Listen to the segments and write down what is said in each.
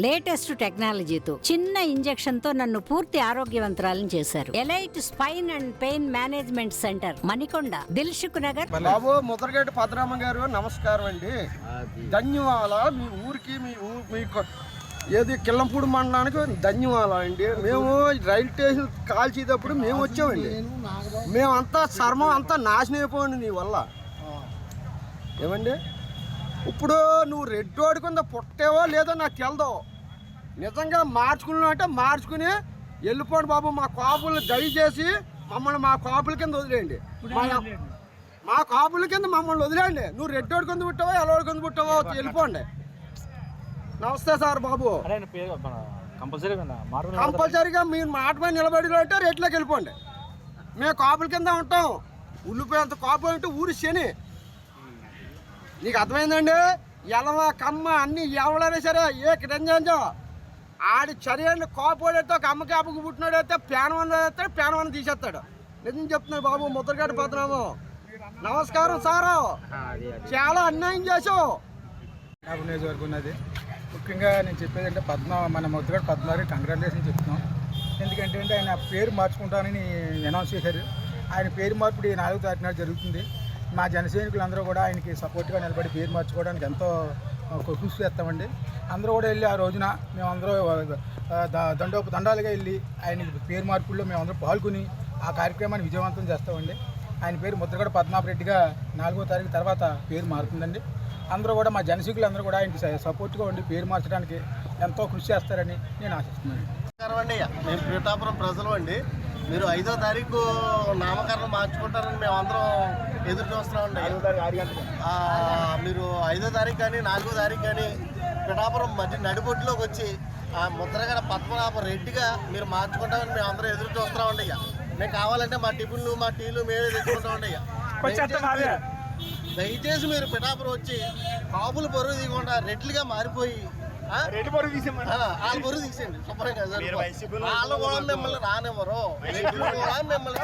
Latest టెక్నాలజీతో చిన్న injection తో నన్ను పూర్తి ఆరోగ్యవంతురాలను చేశారు. Elite spine and pain management centre, Manikonda, Dilsukh Nagar. Babu Mudragada Padmanabham గారు నమస్కారం అండి. ధన్యవాదాలు. మీ ఊరికి మీకు ఏది కిల్లంపూడి మండలానికి ధన్యవాదాలు అండి. మేము రైలు స్టేషన్ కాల్చేటప్పుడు మేము వచ్చామండి. మేమంతా చర్మం అంతా నాశనం అయిపోయింది నీ వల్ల. ఏమండి ఇప్పుడు నువ్వు రెడ్ రోడ్డు కింద పుట్టేవో లేదో నాకు తెలదో. నిజంగా మార్చుకున్నావు అంటే మార్చుకుని వెళ్ళిపోండి బాబు. మా కాపులు దయచేసి మమ్మల్ని మా కాపుల కింద వదిలేయండి. మా కాపుల కింద మమ్మల్ని వదిలేయండి. నువ్వు రెడ్ రోడ్డు కింద పుట్టావో ఎల్లవాడి కింద పుట్టావో వెళ్ళిపోండి. నమస్తే సార్ బాబు. కంపల్సరీగా మీరు మాట మీద నిలబడి అంటే రెడ్లోకి వెళ్ళిపోండి. మేము కాపుల కింద ఉంటాం. ఉల్లిపోయేంత కాపు అంటే ఊరి శని. నీకు అర్థమైందండి? ఎలవ కమ్మ అన్నీ ఎవడైనా సరే ఏ కిటంజో ఆడి చర్యని కోపోడైతే ఒక అమ్మకి అమ్మకు పుట్టినాడైతే పేనవన్న వేస్తాడు, పేనవన్న తీసేస్తాడు. నిజం చెప్తున్నాడు బాబు ముద్రగడ్డ పద్మనాభం. నమస్కారం సారు. చాలా అన్యాయం చేసావు. నాకు నియోజకవర్గం ఉన్నది. ముఖ్యంగా నేను చెప్పేది అంటే మన ముద్రగడ్డ పద్మనాభం కంగ్రాచులేషన్ చెప్తున్నాం. ఎందుకంటే ఆయన పేరు మార్చుకుంటానని అనౌన్స్ చేశారు. ఆయన పేరు మార్పుడు 4వ తారీఖున జరుగుతుంది. మా జనసైనికులందరూ కూడా ఆయనకి సపోర్ట్గా నిలబడి పేరు మార్చుకోవడానికి ఎంతో కృషి చేస్తామండి. అందరూ కూడా వెళ్ళి ఆ రోజున మేమందరూ దండాలుగా వెళ్ళి ఆయనకి పేరు మార్పుల్లో మేమందరూ పాల్గొని ఆ కార్యక్రమాన్ని విజయవంతం చేస్తామండి. ఆయన పేరు ముద్రగడ్డ పద్మనాభరెడ్డిగా 4వ తారీఖు తర్వాత పేరు మారుతుందండి. అందరూ కూడా మా జనసైనికులందరూ కూడా ఆయనకి సపోర్ట్గా ఉండి పేరు మార్చడానికి ఎంతో కృషి చేస్తారని నేను ఆశిస్తున్నాను. మేము పీఠాపురం ప్రజలు అండి. మీరు 5వ తారీఖు నామకరణం మార్చుకుంటారని మేము అందరం ఎదురు చూస్తున్నామండి. మీరు 5వ తారీఖు కానీ 4వ తారీఖు కానీ పిఠాపురం మధ్య నడిబొడ్డులోకి వచ్చి ఆ ముద్రగడ్డ పద్మనాభ రెడ్డిగా మీరు మార్చుకుంటామని మేము అందరం ఎదురు చూస్తున్నామండి. ఇక మేము కావాలంటే మా టిఫిన్లు మా టీలు మేమే తెచ్చుకుంటామండి. ఇక దయచేసి మీరు పిఠాపురం వచ్చి కాపులు బరువు తీయకుండా రెడ్లుగా మారిపోయి వాళ్ళ బరువు తీసేయండి శుభ్రంగా. వాళ్ళు కూడా మిమ్మల్ని రానివ్వరు. మిమ్మల్ని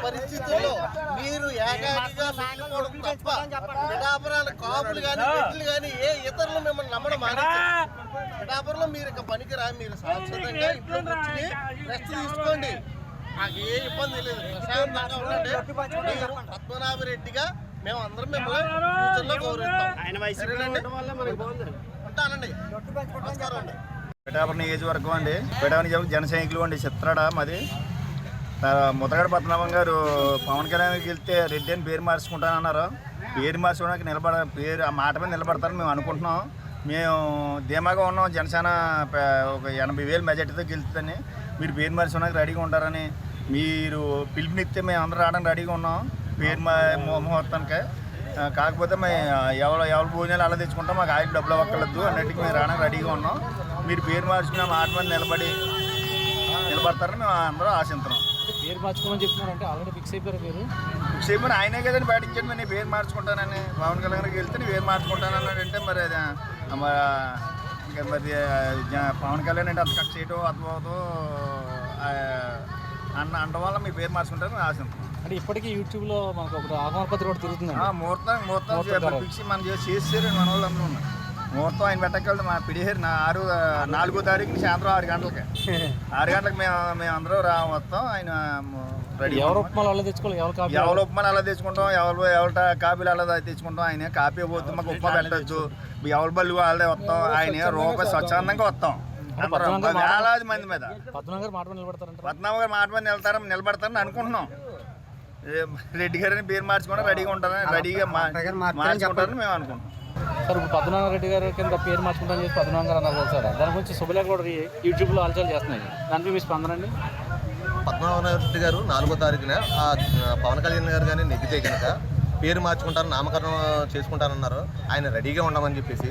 పరిస్థితుల్లో మీరు ఏకాకిగా మిగిలిపోవడం తప్ప పిఠాపురాల కాపులు కానీ రెడ్లు కానీ ఏ ఇతరులు మిమ్మల్ని నమ్మడం మానేస్తారు. పిఠాపురంలో మీరు ఇక పనికిరా. మీరు శాశ్వతంగా ఇంట్లో కూర్చుని రెస్ట్ తీసుకోండి. నాకు ఏ ఇబ్బంది లేదు. ప్రశాంతంగా ఉండండి. పద్మనాభరెడ్డిగా మేము అందరం మిమ్మల్ని ఫ్యూచర్లో గౌరవిస్తాం. ఉంటానండి. నమస్కారం అండి. పిఠాపురం నియోజకవర్గం అండి. పిఠాపురం జన సైనికులు అండి. చిత్రాడ మాది. ముద్రగడ్డ పద్మనాభం గారు పవన్ కళ్యాణ్కి వెళ్తే రెడ్డి అని పేరు మార్చుకుంటానన్నారు. పేరు మార్చుకోవడానికి పేరు ఆ మాట మీద నిలబడతారని మేము అనుకుంటున్నాం. మేము ధీమాగా ఉన్నాం. జనసేన ఒక 80,000 మెజార్టీతో గెలుస్తుందని. మీరు పేరు మార్చుకోవడానికి రెడీగా ఉంటారని మీరు పిలుపునిస్తే మేము అందరూ రావడానికి రెడీగా ఉన్నాం పేరు ముహూర్తానికి. కాకపోతే మేము ఎవరు భోజనాలు అలా తెచ్చుకుంటాం. మాకు ఆయన డబ్బులు అవ్వక్కర్లేదు అన్నట్టుగా మేము రావడానికి రెడీగా ఉన్నాం. మీరు పేరు మార్చుకున్న మాట మీద నిలబడతారని మేము అందరూ ఆశిస్తున్నాం. పేరు మార్చుకోమని చెప్తున్నారంటే ఆల్రెడీ ఫిక్స్ అయిపోయారు. మీరు ఫిక్స్ అయిపోయి ఆయనే కదండి పాటించండి. నేను పేరు మార్చుకుంటానని పవన్ కళ్యాణ్కి వెళ్తే నేను పేరు మార్చుకుంటాను అన్నాడంటే మరి అది మరి పవన్ కళ్యాణ్ అంటే అంత కట్ చేయటం అర్థమవుతూ అనడం వల్ల మీ పేరు మార్చుకుంటారని ఆశిస్తున్నాం. అంటే ఇప్పటికీ యూట్యూబ్లో మనకు ఒక ఆహ్వాన పత్రిక కూడా తిరుగుతుంది. ముహూర్తం ఫిక్స్ మనం చేసేసారు. మన వాళ్ళు అందరూ ఉన్నారు. ముహూర్తం ఆయన పెట్టగలదు. మా పిడిహేరు 4వ తారీఖు సాయంత్రం 6 గంటలకి 6 గంటలకు మేము అందరూ వస్తాం. ఆయన రెడీ. ఎవరు ఉప్మాలు అలా తెచ్చుకోవాలి. ఎవరు ఉప్మాలు అలా తెచ్చుకుంటాం. ఎవరి కాపీలు అలా తెచ్చుకుంటాం. ఆయన కాపీ పోతుంది. మాకు ఉప్మా పెట్టచ్చు. ఎవరి బళ్ళు వాళ్ళే వస్తాం. ఆయన రూపాయి స్వచ్ఛందంగా వస్తాం. వేలాది మంది మీద పద్మనాభం గారు మాట నిలబడతారని అనుకుంటున్నాం. రెడ్డి గారిని పేరు మార్చుకుంటాం. రెడీగా ఉంటారని రెడీగా మార్చుకుంటారని మేము అనుకుంటున్నాం. సార్ ఇప్పుడు పద్మనాభ రెడ్డి గారి కింద పేరు మార్చుకుంటారని చెప్పి పద్మనాభం గారు అన్నారు సార్. దాని గురించి శుభలేఖ కూడా యూట్యూబ్లో ఆలోచన చేస్తున్నాయి. దానికి మీ స్పందన అండి? పద్మనాభరెడ్డి గారు 4వ తారీఖున పవన్ కళ్యాణ్ గారు కానీ నెగ్గితే కనుక పేరు మార్చుకుంటారు, నామకరణం చేసుకుంటారన్నారు. ఆయన రెడీగా ఉండమని చెప్పేసి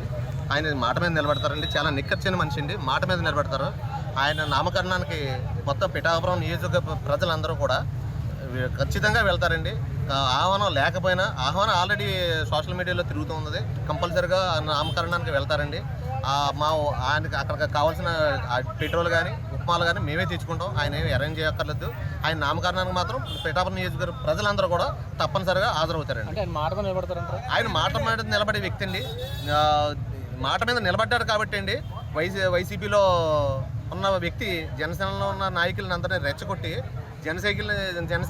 ఆయన మాట మీద నిలబడతారండి. చాలా నిక్కర్చని మనిషి అండి. మాట మీద నిలబడతారు. ఆయన నామకరణానికి మొత్తం పిఠాపురం నియోజకవర్గ ప్రజలందరూ కూడా ఖచ్చితంగా వెళ్తారండి. ఆహ్వానం లేకపోయినా ఆహ్వానం ఆల్రెడీ సోషల్ మీడియాలో తిరుగుతూ ఉన్నది. కంపల్సరీగా నామకరణానికి వెళ్తారండి. ఆయనకి అక్కడ కావాల్సిన పెట్రోల్ కానీ ఉప్మాలు కానీ మేమే తెచ్చుకుంటాం. ఆయన ఏమి అరేంజ్ చేయక్కర్లేదు. ఆయన నామకరణానికి మాత్రం పిఠాపురం నియోజకవర్గ ప్రజలందరూ కూడా తప్పనిసరిగా హాజరవుతారండి. ఆయన మాట మీద నిలబడే వ్యక్తి అండి. మాట మీద నిలబడ్డాడు కాబట్టి అండి వైసీపీలో ఉన్న వ్యక్తి జనసేనలో ఉన్న నాయకులను అందరినీ రెచ్చగొట్టి జన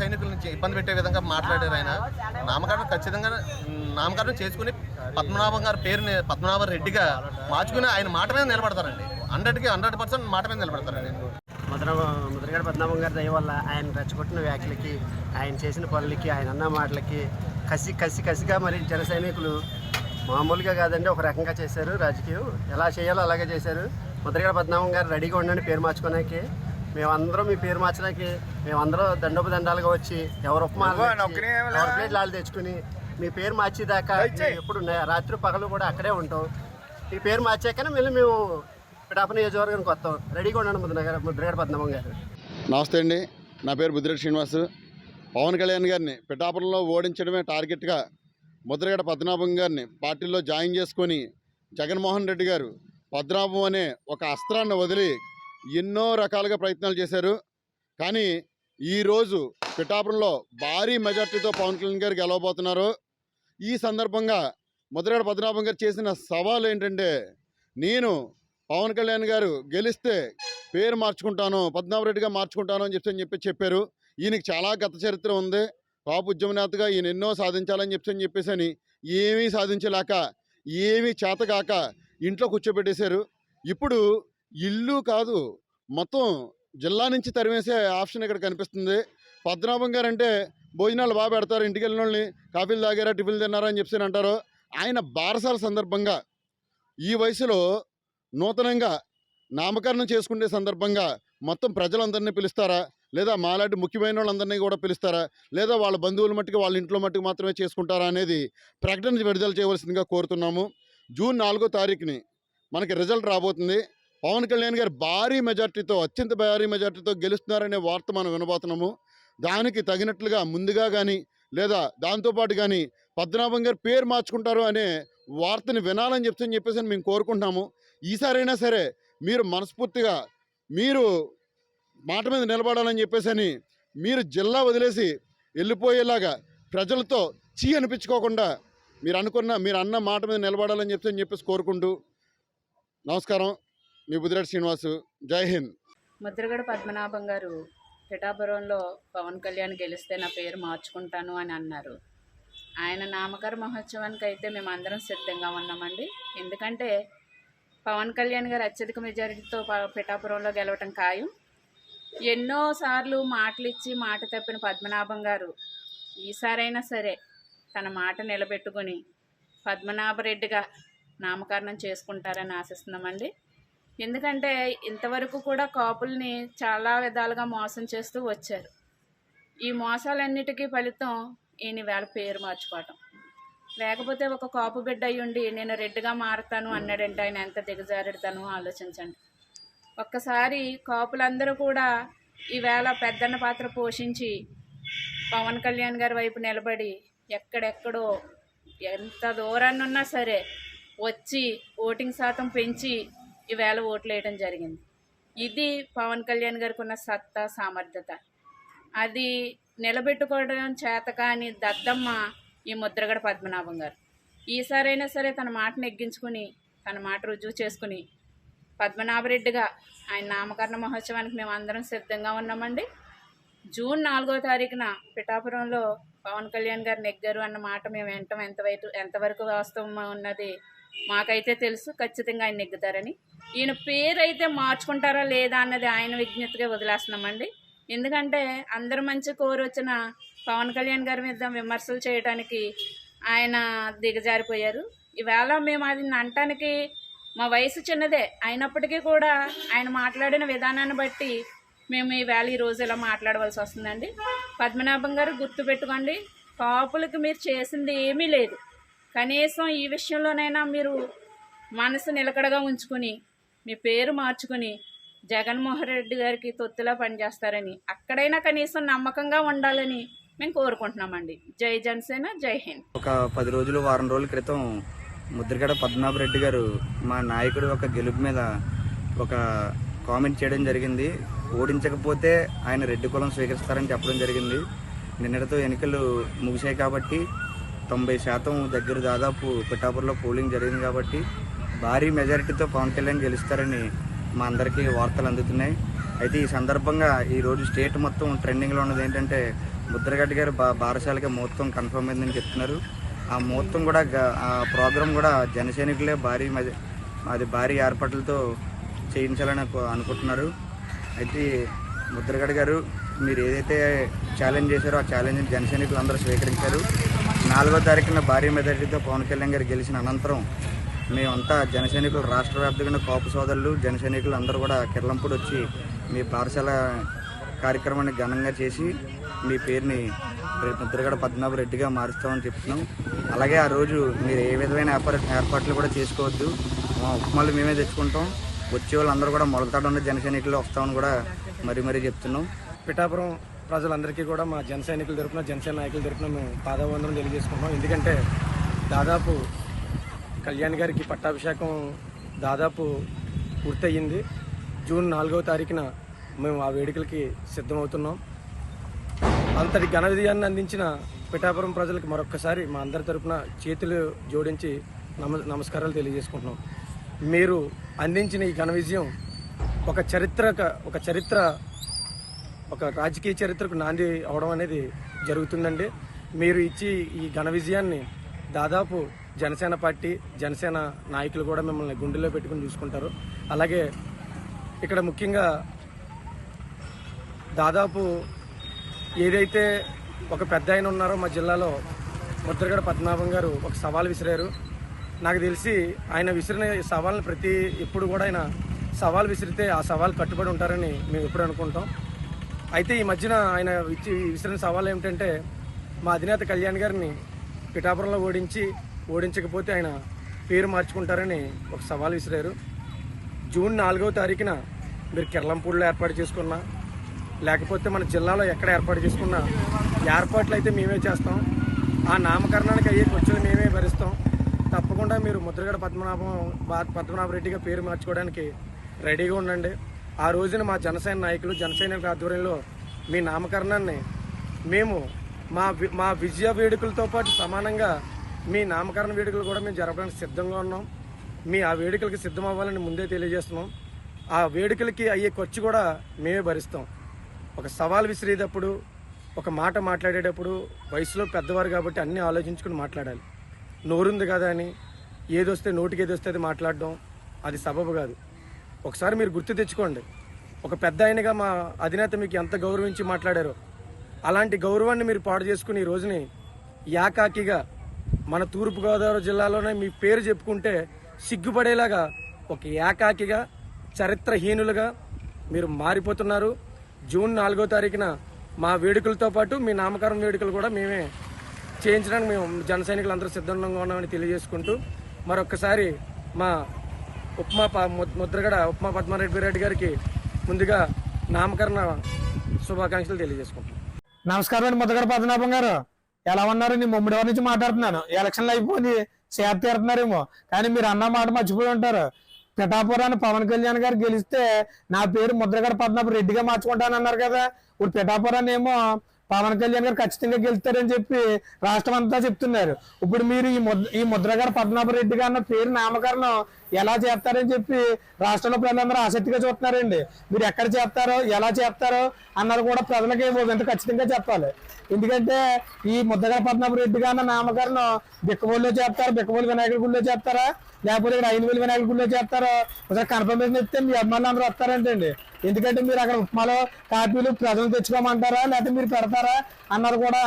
సైనికులను ఇబ్బంది పెట్టే విధంగా మాట్లాడారు. ఆయన నామకరణం ఖచ్చితంగా నామకరణం చేసుకుని పద్మనాభం గారి పేరుని పద్మనాభ రెడ్డిగా మార్చుకుని ఆయన మాట మీద నిలబడతారండి. 100% మాట మీద నిలబడతారండి. ముద్రగడ పద్మనాభం గారి దయ వల్ల ఆయన రెచ్చగొట్టిన వ్యాఖ్యలకి, ఆయన చేసిన పనులకి, ఆయన అన్న మాటలకి కసిగా మరి జన సైనికులు మామూలుగా కాదండి ఒక రకంగా చేశారు. రాజకీయం ఎలా చేయాలో అలాగే చేశారు. ముద్రగడ పద్మనాభం గారు రెడీగా ఉండండి పేరు మార్చుకోవడానికి. మేమందరం మీ పేరు మార్చడానికి మేమందరం దండాలుగా వచ్చి ఎవరు ప్లేట్లు వాళ్ళు తెచ్చుకుని మీ పేరు మార్చేదాకా ఎప్పుడు రాత్రి పగలు కూడా అక్కడే ఉంటాం. ఈ పేరు మార్చాకనే మళ్ళీ మేము పిఠాపురం నియోజకవర్గానికి వస్తాం. రెడీగా ఉండండి ముద్రగడ పద్మనాభం గారు. నమస్తే అండి, నా పేరు బుద్ధిరెడ్డి శ్రీనివాస్. పవన్ కళ్యాణ్ గారిని పిఠాపురంలో ఓడించడమే టార్గెట్గా ముద్రగడ పద్మనాభం గారిని పార్టీలో జాయిన్ చేసుకొని జగన్మోహన్ రెడ్డి గారు పద్మనాభం అనే ఒక అస్త్రాన్ని వదిలి ఎన్నో రకాలుగా ప్రయత్నాలు చేశారు. కానీ ఈరోజు పిఠాపురంలో భారీ మెజార్టీతో పవన్ కళ్యాణ్ గారు గెలవబోతున్నారు. ఈ సందర్భంగా ముద్రగడ పద్మనాభం గారు చేసిన సవాల్ ఏంటంటే, నేను పవన్ కళ్యాణ్ గారు గెలిస్తే పేరు మార్చుకుంటాను, పద్మనాభరెడ్డిగా మార్చుకుంటాను అని చెప్పారు. ఈయనకి చాలా గత చరిత్ర ఉంది. కాపు ఉద్యమ నేతగా ఈయన ఎన్నో సాధించాలని చెప్పేసి ఏమీ సాధించలేక ఏమీ చేతగాక ఇంట్లో కూర్చోబెట్టేశారు. ఇప్పుడు ఇల్లు కాదు మొత్తం జిల్లా నుంచి తరిమేసే ఆప్షన్ ఇక్కడ కనిపిస్తుంది. పద్మనాభం గారు అంటే భోజనాలు బాగా పెడతారు, ఇంటికి వెళ్ళిన వాళ్ళని కాఫీలు తాగారా, టిఫిన్లు తిన్నారా అని చెప్పి అంటారు. ఆయన బారసాల సందర్భంగా ఈ వయసులో నూతనంగా నామకరణం చేసుకునే సందర్భంగా మొత్తం ప్రజలందరినీ పిలుస్తారా, లేదా మాలాంటి ముఖ్యమైన వాళ్ళందరినీ కూడా పిలుస్తారా, లేదా వాళ్ళ బంధువుల మట్టుకు వాళ్ళ ఇంట్లో మట్టుకు మాత్రమే చేసుకుంటారా అనేది ప్రకటన విడుదల చేయవలసిందిగా కోరుతున్నాము. జూన్ 4వ తారీఖుని మనకి రిజల్ట్ రాబోతుంది. పవన్ కళ్యాణ్ గారు భారీ మెజార్టీతో, అత్యంత భారీ మెజార్టీతో గెలుస్తున్నారనే వార్త మనం వినబోతున్నాము. దానికి తగినట్లుగా ముందుగా కానీ లేదా దాంతోపాటు కానీ పద్మనాభం గారు పేరు మార్చుకుంటారు అనే వార్తని వినాలని చెప్పేసి మేము కోరుకుంటున్నాము. ఈసారైనా సరే మీరు మనస్ఫూర్తిగా మీరు మాట మీద నిలబడాలని చెప్పేసి మీరు జిల్లా వదిలేసి వెళ్ళిపోయేలాగా ప్రజలతో అనిపించుకోకుండా మీరు అన్న మాట మీద నిలబడాలని చెప్పేసి కోరుకుంటూ నమస్కారం. మీ బుద్ధిరెడ్డి శ్రీనివాసు. జై హింద్. ముద్రగడ పద్మనాభం గారు పిఠాపురంలో పవన్ కళ్యాణ్ గెలిస్తే నా పేరు మార్చుకుంటాను అని అన్నారు. ఆయన నామకరణ మహోత్సవానికి అయితే మేము అందరం సిద్ధంగా ఉన్నామండి. ఎందుకంటే పవన్ కళ్యాణ్ గారు అత్యధిక మెజారిటీతో పిఠాపురంలో గెలవటం ఖాయం. ఎన్నోసార్లు మాటలు ఇచ్చి మాట తప్పిన పద్మనాభం గారు ఈసారైనా సరే తన మాట నిలబెట్టుకొని పద్మనాభరెడ్డిగా నామకరణం చేసుకుంటారని ఆశిస్తున్నామండి. ఎందుకంటే ఇంతవరకు కూడా కాపుల్ని చాలా విధాలుగా మోసం చేస్తూ వచ్చారు. ఈ మోసాలన్నిటికీ ఫలితం ఈయన వేళ పేరు మార్చుకోవటం. లేకపోతే ఒక కాపు బిడ్డ అయ్యుండి నేను రెడ్డిగా మారుతాను అన్నాడంటే ఆయన ఎంత దిగజారుతానో ఆలోచించండి. ఒక్కసారి కాపులందరూ కూడా ఈవేళ పెద్దన్న పాత్ర పోషించి పవన్ కళ్యాణ్ గారి వైపు నిలబడి ఎక్కడెక్కడో ఎంత దూరాన్ని ఉన్నా సరే వచ్చి ఓటింగ్ శాతం పెంచి ఈవేళ ఓట్లు వేయడం జరిగింది. ఇది పవన్ కళ్యాణ్ గారికి ఉన్న సత్తా, సామర్థ్యత. అది నిలబెట్టుకోవడం చేత కాని దద్దమ్మ ఈ ముద్రగడ పద్మనాభం గారు. ఈసారైనా సరే తన మాట నెగ్గించుకుని తన మాట రుజువు చేసుకుని పద్మనాభరెడ్డిగా ఆయన నామకరణ మహోత్సవానికి మేము అందరం సిద్ధంగా ఉన్నామండి. జూన్ 4వ తారీఖున పిఠాపురంలో పవన్ కళ్యాణ్ గారు నెగ్గారు అన్న మాట మేము వింటాం. ఎంతవరకు వాస్తవం ఉన్నది మాకైతే తెలుసు. ఖచ్చితంగా ఆయన నెగ్గుతారని. ఈయన పేరు అయితే మార్చుకుంటారా లేదా అన్నది ఆయన విజ్ఞతగా వదిలేస్తున్నామండి. ఎందుకంటే అందరు మంచి కోరొచ్చిన పవన్ కళ్యాణ్ గారి మీద విమర్శలు చేయడానికి ఆయన దిగజారిపోయారు. ఈవేళ మేము అది అనటానికి మా వయసు చిన్నదే అయినప్పటికీ కూడా ఆయన మాట్లాడిన విధానాన్ని బట్టి మేము ఈ రోజు ఇలా మాట్లాడవలసి వస్తుందండి. పద్మనాభం గారు గుర్తుపెట్టుకోండి, కాపులకు మీరు చేసింది ఏమీ లేదు. కనీసం ఈ విషయంలోనైనా మీరు మనసు నిలకడగా ఉంచుకుని మీ పేరు మార్చుకుని జగన్మోహన్ రెడ్డి గారికి తొత్తులా పనిచేస్తారని, అక్కడైనా కనీసం నమ్మకంగా ఉండాలని మేము కోరుకుంటున్నామండి. జై జనసేన, జై హింద్. ఒక 10 రోజులు వారం రోజుల క్రితం ముద్రగడ పద్మనాభరెడ్డి గారు మా నాయకుడు ఒక గెలుపు మీద ఒక కామెంట్ చేయడం జరిగింది. ఓడించకపోతే ఆయన రెడ్డి కులం స్వీకరిస్తారని చెప్పడం జరిగింది. నిన్నటితో ఎన్నికలు ముగిశాయి కాబట్టి 90% దగ్గర దాదాపు పిఠాపురంలో పోలింగ్ జరిగింది కాబట్టి భారీ మెజారిటీతో పవన్ కళ్యాణ్ గెలుస్తారని మా అందరికీ వార్తలు అందుతున్నాయి. అయితే ఈ సందర్భంగా ఈరోజు స్టేట్ మొత్తం ట్రెండింగ్లో ఉన్నది ఏంటంటే ముద్రగడ్డ గారు బారసాలకి ముహూర్తం కన్ఫర్మ్ అయిందని చెప్తున్నారు. ఆ ముహూర్తం కూడా ఆ ప్రోగ్రాం కూడా జనసైనికులే భారీ ఏర్పాట్లతో చేయించాలని అనుకుంటున్నారు. అయితే ముద్రగడ్డ గారు మీరు ఏదైతే ఛాలెంజ్ చేశారో ఆ ఛాలెంజ్ని జనసైనికులు అందరూ స్వీకరించారు. 4వ తారీఖున భారీ మెజారిటీతో పవన్ కళ్యాణ్ గారు గెలిచిన అనంతరం మేమంతా జనసైనికులు రాష్ట్ర వ్యాప్తంగా కాపు సోదరులు జనసైనికులు అందరూ కూడా కిర్లంపూడి వచ్చి మీ పాఠశాల కార్యక్రమాన్ని ఘనంగా చేసి మీ పేరుని ముద్రగడ పద్మనాభరెడ్డిగా మారుస్తామని చెప్తున్నాం. అలాగే ఆ రోజు మీరు ఏ విధమైన ఏర్పాట్లు కూడా చేసుకోవద్దు, మా ఉప్మాలు మేమే తెచ్చుకుంటాం, వచ్చే వాళ్ళందరూ కూడా మొలతాడు ఉన్న జనసైనికులు వస్తామని కూడా మరీ చెప్తున్నాం. పిఠాపురం ప్రజలందరికీ కూడా మా జన సైనికుల తరపున జనసేన నాయకుల తరపున మేము పాదావందనం తెలియజేసుకుంటాం. ఎందుకంటే దాదాపు కళ్యాణ్ గారికి పట్టాభిషేకం దాదాపు పూర్తయింది. జూన్ 4వ తారీఖున మేము ఆ వేడుకలకి సిద్ధమవుతున్నాం. అంతటి ఘన విజయాన్ని అందించిన పిఠాపురం ప్రజలకు మరొక్కసారి మా అందరి తరపున చేతులు జోడించి నమస్కారాలు తెలియజేసుకుంటున్నాం. మీరు అందించిన ఈ ఘన విజయం ఒక రాజకీయ చరిత్రకు నాంది అవడం అనేది జరుగుతుందండి. మీరు ఇచ్చి ఈ ఘన విజయాన్ని దాదాపు జనసేన పార్టీ జనసేన నాయకులు కూడా మిమ్మల్ని గుండెల్లో పెట్టుకుని చూసుకుంటారు. అలాగే ఇక్కడ ముఖ్యంగా దాదాపు ఏదైతే ఒక పెద్ద ఆయన ఉన్నారో మా జిల్లాలో ముద్రగడ పద్మనాభం గారు ఒక సవాల్ విసిరారు. నాకు తెలిసి ఆయన విసిరిన సవాల్ని ఎప్పుడు కూడా ఆయన సవాల్ విసిరితే ఆ సవాల్ కట్టుబడి ఉంటారని మేము ఎప్పుడు అనుకుంటాం. అయితే ఈ మధ్యన ఆయన విసిరిన సవాల్ ఏమిటంటే మా అధినేత కళ్యాణ్ గారిని పిఠాపురంలో ఓడించకపోతే ఆయన పేరు మార్చుకుంటారని ఒక సవాల్ విసిరారు. జూన్ 4వ తారీఖున మీరు కిర్లంపూడిలో ఏర్పాటు చేసుకున్నా లేకపోతే మన జిల్లాలో ఎక్కడ ఏర్పాటు చేసుకున్నా ఏర్పాట్లు అయితే మేమే చేస్తాం. ఆ నామకరణానికి అయ్యే ఖర్చులు మేమే భరిస్తాం. తప్పకుండా మీరు ముద్రగడ పద్మనాభరెడ్డిగా పేరు మార్చుకోవడానికి రెడీగా ఉండండి. ఆ రోజున మా జనసేన నాయకులు జనసైనికుల ఆధ్వర్యంలో మీ నామకరణాన్ని మేము మా విజయ వేడుకలతో పాటు సమానంగా మీ నామకరణ వేడుకలు కూడా మేము జరపడానికి సిద్ధంగా ఉన్నాం. ఆ వేడుకలకి సిద్ధం అవ్వాలని ముందే తెలియజేస్తున్నాం. ఆ వేడుకలకి అయ్యే ఖర్చు కూడా మేమే భరిస్తాం. ఒక సవాల్ విసిరేటప్పుడు ఒక మాట మాట్లాడేటప్పుడు వయసులో పెద్దవారు కాబట్టి అన్నీ ఆలోచించుకుని మాట్లాడాలి. నోరుంది కదా అని నోటికి ఏదొస్తే అది మాట్లాడడం అది సబబు కాదు. ఒకసారి మీరు గుర్తు తెచ్చుకోండి, ఒక పెద్ద ఆయనగా మా అధినేత మీకు ఎంత గౌరవించి మాట్లాడారో అలాంటి గౌరవాన్ని మీరు పాడు చేసుకుని ఈ రోజుని యాకాకిగా మన తూర్పుగోదావరి జిల్లాలోనే మీ పేరు చెప్పుకుంటే సిగ్గుపడేలాగా ఒక ఏకాకిగా చరిత్రహీనులుగా మీరు మారిపోతున్నారు. జూన్ 4వ తారీఖున మా వేడుకలతో పాటు మీ నామకరణ వేడుకలు కూడా మేమే చేయించడానికి మేము జన సైనికులు అందరూ సిద్ధంగా ఉన్నామని తెలియజేసుకుంటూ మరొక్కసారి మా ముద్రగడ ఉప్మా పద్మారెడ్డి గారికి ముందుగా నామకరణ శుభాకాంక్షలు తెలియజేసుకుంటాం. నమస్కారం అండి ముద్రగడ పద్మనాభం గారు, ఎలా ఉన్నారు? నేను ముమ్మిడివారి నుంచి మాట్లాడుతున్నాను. ఎలక్షన్లు అయిపోయి సేద తీరుతున్నారేమో కానీ మీరు అన్న మాట మర్చిపోయి ఉంటారు. పిఠాపురాన్ని పవన్ కళ్యాణ్ గారు గెలిస్తే నా పేరు ముద్రగడ పద్మనాభరెడ్డిగా మార్చుకుంటానన్నారు కదా. ఇప్పుడు పిఠాపురాన్ని ఏమో పవన్ కళ్యాణ్ గారు ఖచ్చితంగా గెలుస్తారని చెప్పి రాష్ట్రం అంతా చెప్తున్నారు. ఇప్పుడు మీరు ఈ ముద్రగడ పద్మనాభరెడ్డిగా అన్న పేరు నామకరణం ఎలా చేస్తారని చెప్పి రాష్ట్రంలో ప్రజలందరూ ఆసక్తిగా చూస్తున్నారండి. మీరు ఎక్కడ చేస్తారో ఎలా చేస్తారో అన్నది కూడా ప్రజలకి ఎంత ఖచ్చితంగా చెప్పాలి. ఎందుకంటే ఈ ముద్రగడ పద్మనాభరెడ్డిగా అన్న నామకరణం బిక్కబోల్లో చేస్తారు, బిక్కబోలు వినాయకుడి గుడిలో చేస్తారా లేకపోతే ఇక్కడ 5,000 వినాయకుడి గుడిలో చేస్తారో ఒకసారి కన్ఫర్మేషన్ ఇస్తే మీ అభిమానులు అందరూ వస్తారంటండి. ఎందుకంటే మీరు అక్కడ ఉప్మాలో కాపీలు ప్రజలు తెచ్చుకోమంటారా లేకపోతే మీరు పెడతారా అన్నారు కూడా.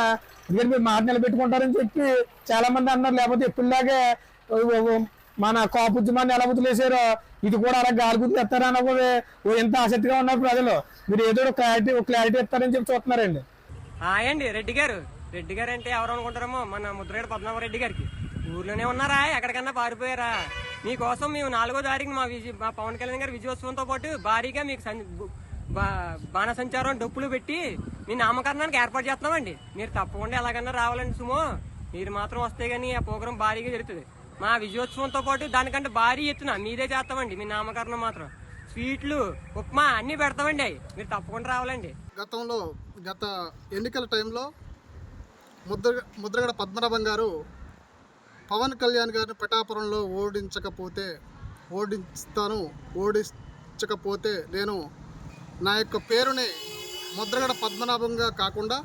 ఎందుకంటే మీరు మాట నిలబెట్టుకుంటారని చెప్పి చాలా మంది అన్నారు. లేకపోతే ఎప్పుడులాగే మన కాపుద్యమాన్ని ఎలా బుద్ధులేసారో ఇది కూడా అలా గాలిబుద్ధి తెస్తారని కూడా ఎంత ఆసక్తిగా ఉన్నారు ప్రజలు. మీరు ఏదో క్లారిటీ ఇస్తారని చెప్పి చూస్తున్నారండి. రెడ్డి గారు అంటే ఎవరు అనుకుంటారేమో మన ముద్రగడ పద్మనాభరెడ్డి గారికి ఊర్లోనే ఉన్నారా ఎక్కడికన్నా పారిపోయారా? మీకోసం మేము 4వ తారీఖు మా పవన్ కళ్యాణ్ గారి విజయోత్సవంతో పాటు భారీగా మీకు బాణసంచారం డప్పులు పెట్టి మీ నామకరణానికి ఏర్పాటు చేస్తున్నామండి. మీరు తప్పకుండా ఎలాగన్నా రావాలండి సుమో. మీరు మాత్రం వస్తే గానీ ఆ ప్రోగ్రాం భారీగా జరుగుతుంది. మా విజయోత్సవంతో పాటు దానికంటే భారీ ఎత్తున మీదే చేస్తామండి. మీ నామకరణం మాత్రం స్వీట్లు ఉప్మా అన్నీ పెడతామండి. మీరు తప్పకుండా రావాలండి. గత ఎన్నికల టైంలో ముద్రగడ పద్మనాభం గారు పవన్ కళ్యాణ్ గారిని పిఠాపురంలో ఓడించకపోతే ఓడించకపోతే నేను నా యొక్క పేరుని ముద్రగడ పద్మనాభంగా కాకుండా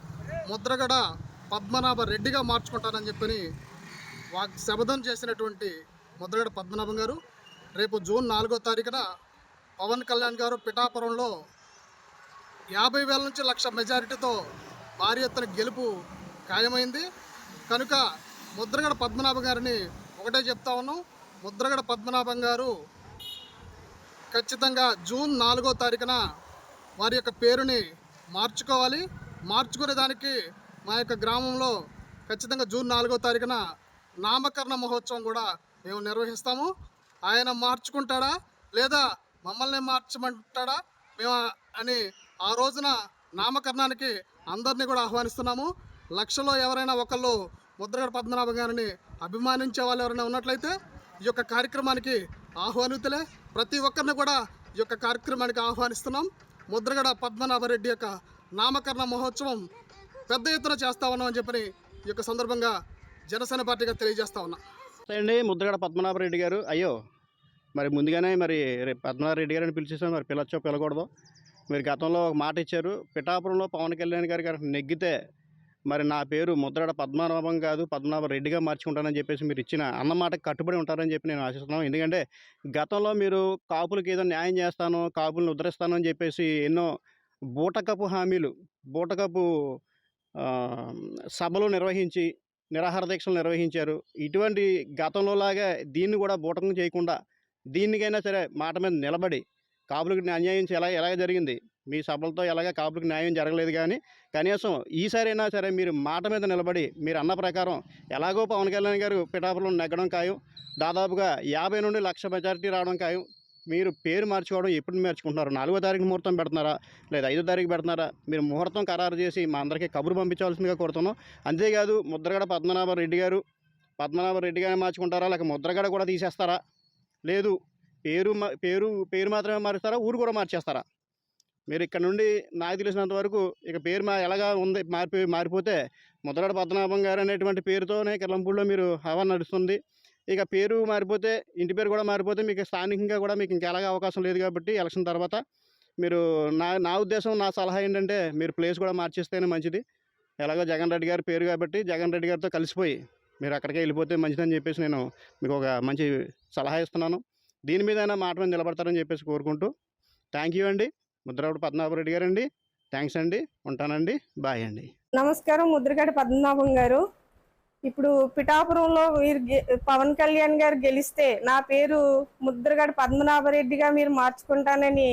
ముద్రగడ పద్మనాభ రెడ్డిగా మార్చుకుంటానని చెప్పని శపథం చేసినటువంటి ముద్రగడ పద్మనాభం గారు రేపు జూన్ 4వ తారీఖున పవన్ కళ్యాణ్ గారు పిఠాపురంలో 50,000 నుంచి 1,00,000 మెజారిటీతో భారీ ఎత్తున గెలుపు ఖాయమైంది. కనుక ముద్రగడ పద్మనాభం గారిని ఒకటే చెప్తా ఉన్నాం, ముద్రగడ పద్మనాభం గారు ఖచ్చితంగా జూన్ 4వ తారీఖున వారి యొక్క పేరుని మార్చుకోవాలి. మార్చుకునే దానికి మా యొక్క గ్రామంలో ఖచ్చితంగా జూన్ 4వ తారీఖున నామకరణ మహోత్సవం కూడా మేము నిర్వహిస్తాము. ఆయన మార్చుకుంటాడా లేదా మమ్మల్ని మార్చమంటాడా మేము అని ఆ రోజున నామకరణానికి అందరినీ కూడా ఆహ్వానిస్తున్నాము. 1,00,000లో ఎవరైనా ఒకళ్ళు ముద్రగడ పద్మనాభం గారిని అభిమానించే వాళ్ళు ఎవరైనా ఉన్నట్లయితే ఈ యొక్క కార్యక్రమానికి ఆహ్వానితులే. ప్రతి ఒక్కరిని కూడా ఈ యొక్క కార్యక్రమానికి ఆహ్వానిస్తున్నాం. ముద్రగడ పద్మనాభరెడ్డి యొక్క నామకరణ మహోత్సవం పెద్ద ఎత్తున చేస్తా ఉన్నామని చెప్పని ఈ యొక్క సందర్భంగా జనసేన పార్టీగా తెలియజేస్తా ఉన్నా. అండి ముద్రగడ పద్మనాభరెడ్డి గారు, అయ్యో మరి ముందుగానే మరి రేపు పద్మనాభరెడ్డి గారిని పిలిచేసాం, మరి పిలవచ్చో పిలకూడదు. మీరు గతంలో ఒక మాట ఇచ్చారు, పిఠాపురంలో పవన్ కళ్యాణ్ గారి నెగ్గితే మరి నా పేరు ముద్రగడ పద్మనాభం కాదు పద్మనాభరెడ్డిగా మార్చుకుంటానని చెప్పేసి మీరు ఇచ్చిన అన్నమాటకు కట్టుబడి ఉంటారని చెప్పి నేను ఆశిస్తున్నాను. ఎందుకంటే గతంలో మీరు కాపులకు ఏదో న్యాయం చేస్తాను, కాపులను ఉద్ధరిస్తాను అని చెప్పేసి ఎన్నో బూటకపు హామీలు, బూటకపు సభలు నిర్వహించి నిరాహార దీక్షలు నిర్వహించారు. ఇటువంటి గతంలో లాగా దీన్ని కూడా బూటకం చేయకుండా దీనికైనా సరే మాట మీద నిలబడి కాపులకు అన్యాయం ఎలాగ జరిగింది, మీ సభలతో ఎలాగ కాపులకు న్యాయం జరగలేదు, కానీ కనీసం ఈసారైనా సరే మీరు మాట మీద నిలబడి మీరు అన్న ప్రకారం ఎలాగో పవన్ కళ్యాణ్ గారు పిఠాపురం నెగ్గడం ఖాయం, దాదాపుగా 50 నుండి 1,00,000 మెజారిటీ రావడం ఖాయం. మీరు పేరు మార్చుకోవడం ఎప్పుడు మార్చుకుంటున్నారు? 4వ తారీఖు ముహూర్తం పెడుతున్నారా లేదా 5వ తారీఖు పెడుతున్నారా? మీరు ముహూర్తం ఖరారు చేసి మా అందరికీ కబురు పంపించవలసిందిగా కోరుతున్నాం. అంతేకాదు ముద్రగడ పద్మనాభరెడ్డి గారిని మార్చుకుంటారా, లేక ముద్రగడ కూడా తీసేస్తారా, లేదు పేరు మాత్రమే మారుస్తారా, ఊరు కూడా మార్చేస్తారా? మీరు ఇక్కడ నుండి నాకు తెలిసినంత వరకు ఇక పేరు ఎలాగా ఉంది మారిపోతే ముద్రగడ పద్మనాభం గారు అనేటువంటి పేరుతోనే కిర్లంపూడిలో మీరు హవా నడుస్తుంది. ఇక పేరు మారిపోతే ఇంటి పేరు కూడా మారిపోతే మీకు స్థానికంగా కూడా మీకు ఇంకా ఎలాగ అవకాశం లేదు. కాబట్టి ఎలక్షన్ తర్వాత మీరు నా ఉద్దేశం, నా సలహా ఏంటంటే మీరు ప్లేస్ కూడా మార్చేస్తేనే మంచిది. ఎలాగో జగన్ రెడ్డి గారి పేరు కాబట్టి జగన్ రెడ్డి గారితో కలిసిపోయి మీరు అక్కడికే వెళ్ళిపోతే మంచిదని చెప్పేసి నేను మీకు ఒక మంచి సలహా ఇస్తున్నాను. దీని మీద మాట మీద నిలబడతారని చెప్పేసి కోరుకుంటూ థ్యాంక్ యూ అండి. ముద్రగడ పద్మనాభరెడ్డి గారు అండి, థ్యాంక్స్ అండి, ఉంటానండి, బాయ్ అండి. నమస్కారం. ముద్రగడ పద్మనాభం గారు, ఇప్పుడు పిఠాపురంలో మీరు పవన్ కళ్యాణ్ గారు గెలిస్తే నా పేరు ముద్రగడ పద్మనాభరెడ్డిగా మీరు మార్చుకుంటానని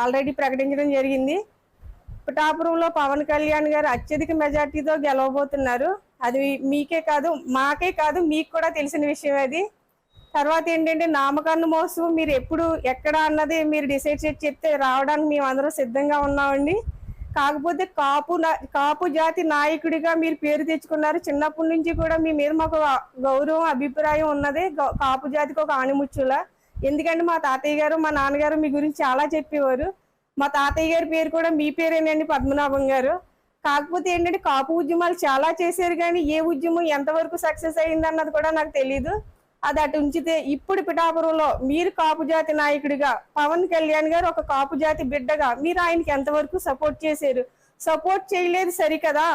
ఆల్రెడీ ప్రకటించడం జరిగింది. పిఠాపురంలో పవన్ కళ్యాణ్ గారు అత్యధిక మెజార్టీతో గెలవబోతున్నారు. అది మీకే కాదు, మాకే కాదు, మీకు కూడా తెలిసిన విషయం అది. తర్వాత ఏంటంటే నామకరణ మహోత్సవం మీరు ఎప్పుడు ఎక్కడ అన్నది మీరు డిసైడ్ చేసి చెప్తే రావడానికి మేము అందరం సిద్ధంగా ఉన్నామండి. కాకపోతే కాపు జాతి నాయకుడిగా మీరు పేరు తెచ్చుకున్నారు. చిన్నప్పటి నుంచి కూడా మీ మీద మాకు గౌరవం, అభిప్రాయం ఉన్నది. కాపు జాతికి ఒక ఆణిముచ్చులా. ఎందుకంటే మా తాతయ్య గారు, మా నాన్నగారు మీ గురించి చాలా చెప్పేవారు. మా తాతయ్య గారి పేరు కూడా మీ పేరేనండి, పద్మనాభం గారు. కాకపోతే ఏంటంటే కాపు ఉద్యమాలు చాలా చేశారు, కానీ ఏ ఉద్యమం ఎంతవరకు సక్సెస్ అయింది అన్నది కూడా నాకు తెలీదు. అది అటు ఉంచితే ఇప్పుడు పిఠాపురంలో మీరు కాపు జాతి నాయకుడిగా, పవన్ కళ్యాణ్ గారు ఒక కాపు జాతి బిడ్డగా మీరు ఆయనకి ఎంతవరకు సపోర్ట్ చేశారు? సపోర్ట్ చేయలేదు సరికదా,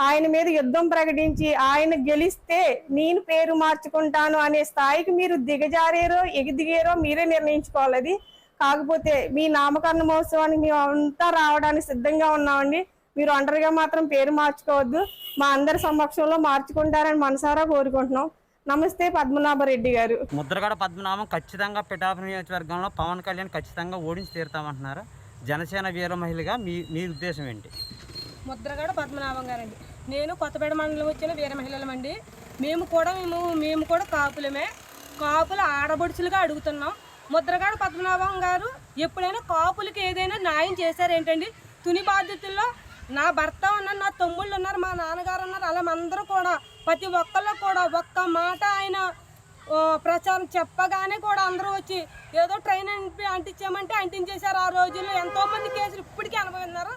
ఆయన మీద యుద్ధం ప్రకటించి ఆయన గెలిస్తే నేను పేరు మార్చుకుంటాను అనే స్థాయికి మీరు దిగజారేరో ఎగిదిగారో మీరే నిర్ణయించుకోవాలి. అది కాకపోతే మీ నామకరణ మహోత్సవానికి మేము అంతా రావడానికి సిద్ధంగా ఉన్నామండి. మీరు ఒంటరిగా మాత్రం పేరు మార్చుకోవద్దు, మా అందరి సమక్షంలో మార్చుకుంటారని మనసారా కోరుకుంటున్నాం. నమస్తే పద్మనాభరెడ్డి గారు. ముద్రగడ పద్మనాభం ఖచ్చితంగా పిఠాపురం నియోజకవర్గంలో పవన్ కళ్యాణ్ ఖచ్చితంగా ఓడించి తీరుతామంటున్నారు. జనసేన వీర మహిళగా మీ ఉద్దేశం ఏంటి? ముద్రగడ పద్మనాభం గారండి, నేను కొత్తపేట మండలం వచ్చిన వీర మహిళలమండి. మేము కూడా కాపులమే, కాపుల ఆడబడుచులుగా అడుగుతున్నాం. ముద్రగడ పద్మనాభం గారు ఎప్పుడైనా కాపులకి ఏదైనా న్యాయం చేశారేంటండి? తుని బాధ్యతల్లో నా భర్త ఉన్నారు, నా తమ్ముళ్ళు ఉన్నారు, మా నాన్నగారు ఉన్నారు, అలా అందరూ కూడా ప్రతి ఒక్కళ్ళు కూడా ఒక్క మాట ఆయన ప్రచారం చెప్పగానే కూడా అందరూ వచ్చి ఏదో ట్రైన్ అంటించామంటే అంటించేశారు. ఆ రోజుల్లో ఎంతోమంది కేసులు ఇప్పటికీ అనుభవిస్తున్నారు.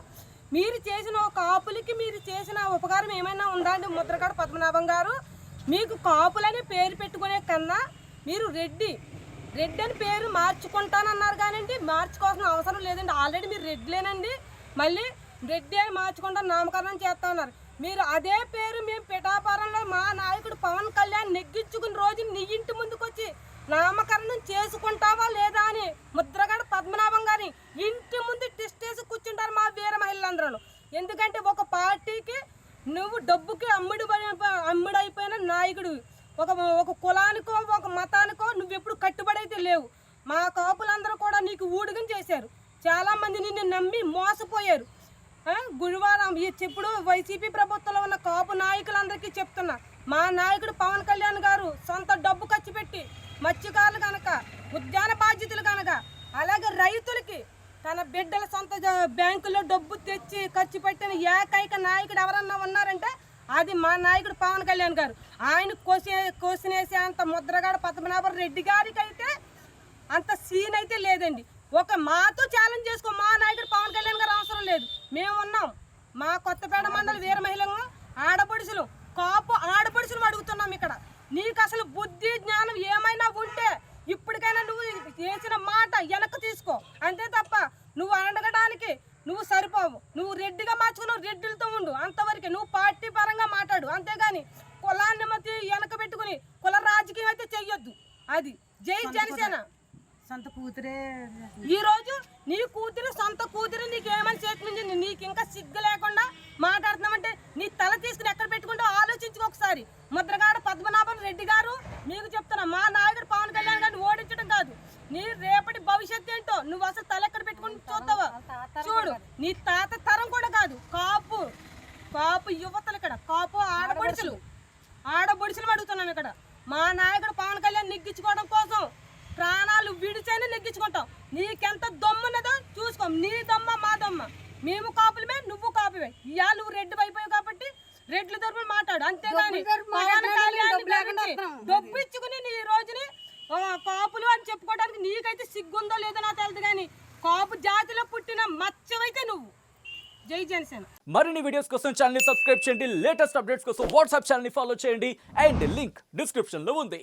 మీరు చేసిన కాపులకి మీరు చేసిన ఉపకారం ఏమైనా ఉందా అండి? ముద్రగడ పద్మనాభం గారు, మీకు కాపులని పేరు పెట్టుకునే కన్నా మీరు రెడ్డి రెడ్డి అని పేరు మార్చుకుంటానన్నారు కానండి మార్చుకోవాల్సిన అవసరం లేదండి. ఆల్రెడీ మీరు రెడ్లేనండి, మళ్ళీ రెడ్డి అని మార్చుకుంటాను నామకరణం చేస్తా ఉన్నారు. మీరు అదే పేరు మేము పిఠాపురంలో మా నాయకుడు పవన్ కళ్యాణ్ నెగ్గించుకున్న రోజు నీ ఇంటి ముందుకు వచ్చి నామకరణం చేసుకుంటావా లేదా అని ముద్రగడ పద్మనాభం గారిని ఇంటి ముందు టెస్ట్ చేసి కూర్చుంటారు మా వీర మహిళలందరూ. ఎందుకంటే ఒక పార్టీకి నువ్వు డబ్బుకి అమ్ముడైపోయిన నాయకుడు, ఒక కులానికో ఒక మతానికో నువ్వు ఎప్పుడు కట్టుబడి అయితే లేవు. మా కాపులందరూ కూడా నీకు ఊడిగం చేశారు, చాలామంది నిన్ను నమ్మి మోసపోయారు. గురువారం ఇప్పుడు వైసీపీ ప్రభుత్వంలో ఉన్న కాపు నాయకులందరికీ చెప్తున్నా, మా నాయకుడు పవన్ కళ్యాణ్ గారు సొంత డబ్బు ఖర్చు పెట్టి మత్స్యకారులు కనుక, ఉద్యాన బాధ్యతలు కనుక, అలాగే రైతులకి తన బిడ్డల సొంత బ్యాంకులో డబ్బు తెచ్చి ఖర్చు పెట్టిన ఏకైక నాయకుడు ఎవరన్నా ఉన్నారంటే అది మా నాయకుడు పవన్ కళ్యాణ్ గారు. ఆయన కోసినేసే అంత ముద్రగడ పద్మనాభ రెడ్డి గారికి అయితే అంత సీన్ అయితే లేదండి. ఒక మాతో ఛాలెంజ్ చేసుకో, మా నాయకుడు పవన్ కళ్యాణ్ గారు అవసరం లేదు, మేము ఉన్నాం. మా కొత్తపేట మండలి వీర మహిళలు ఆడపడుచులు, కాపు ఆడపడుచులు అడుగుతున్నాం. ఇక్కడ నీకు అసలు బుద్ధి జ్ఞానం ఏమైనా ఉంటే ఇప్పటికైనా నువ్వు చేసిన మాట వెనక్కి తీసుకో, అంతే తప్ప నువ్వు అడగడానికి నువ్వు సరిపోవు. నువ్వు రెడ్డిగా మార్చుకున్నావు, రెడ్డిలతో ఉండు, అంతవరకే. నువ్వు పార్టీ పరంగా మాట్లాడు, అంతేగాని కులాన్ని మధ్య వెనక పెట్టుకుని కుల రాజకీయం అయితే చెయ్యొద్దు. అది జై జనసేన. సొంత కూతురే ఈ రోజు నీ కూతురు సొంత కూతురు నీకు ఏమని చేతి నుంచి నీకు ఇంకా సిగ్గు లేకుండా మాట్లాడుతున్నామంటే నీ తల తీసుకుని ఎక్కడ పెట్టుకుంటూ ఆలోచించుకో ఒకసారి. ముద్రగడ పద్మనాభం రెడ్డి గారు మీకు చెప్తున్నా, మా నాయకుడు పవన్ కళ్యాణ్ గారిని ఓడించడం కాదు, నీ రేపటి భవిష్యత్తు ఏంటో నువ్వు అసలు తల ఎక్కడ పెట్టుకుని చూస్తావా చూడు. నీ తాత తరం కూడా కాదు, కాపు యువతలు ఇక్కడ, కాపు ఆడబొడుచులు అడుగుతున్నాం ఇక్కడ. మా నాయకుడు పవన్ కళ్యాణ్ నెగ్గించుకోవడం కోసం ప్రాణాలు విడిచైనా నెగ్గించుకుంటాం. నీకెంత దమ్మున్నదో చూసుకో, నీ దమ్మ మా దమ్మ. మేము కాపులమే, నువ్వు కాపువే. ఇవాళ నువ్వు రెడ్డి అయిపోయావు కాబట్టి రెడ్ల తరపున మాట్లాడు, అంతేగాని పవన్ కళ్యాణ్ డబ్బు ఇచ్చుకుని నీ రోజుని కాపులు అని చెప్పుకోవడానికి నీకైతే సిగ్గుందో లేదో నాకు తెలియదు, కానీ కాపు జాతిలో పుట్టిన మచ్చవైతే నువ్వు. జై జనసేన. మరిన్ని వీడియోస్ కోసం ఛానల్ ని సబ్స్క్రైబ్ చేయండి, లేటెస్ట్ అప్డేట్స్ కోసం వాట్సాప్ ఛానల్ ని ఫాలో చేయండి, అండ్ లింక్ డిస్క్రిప్షన్ లో ఉంది.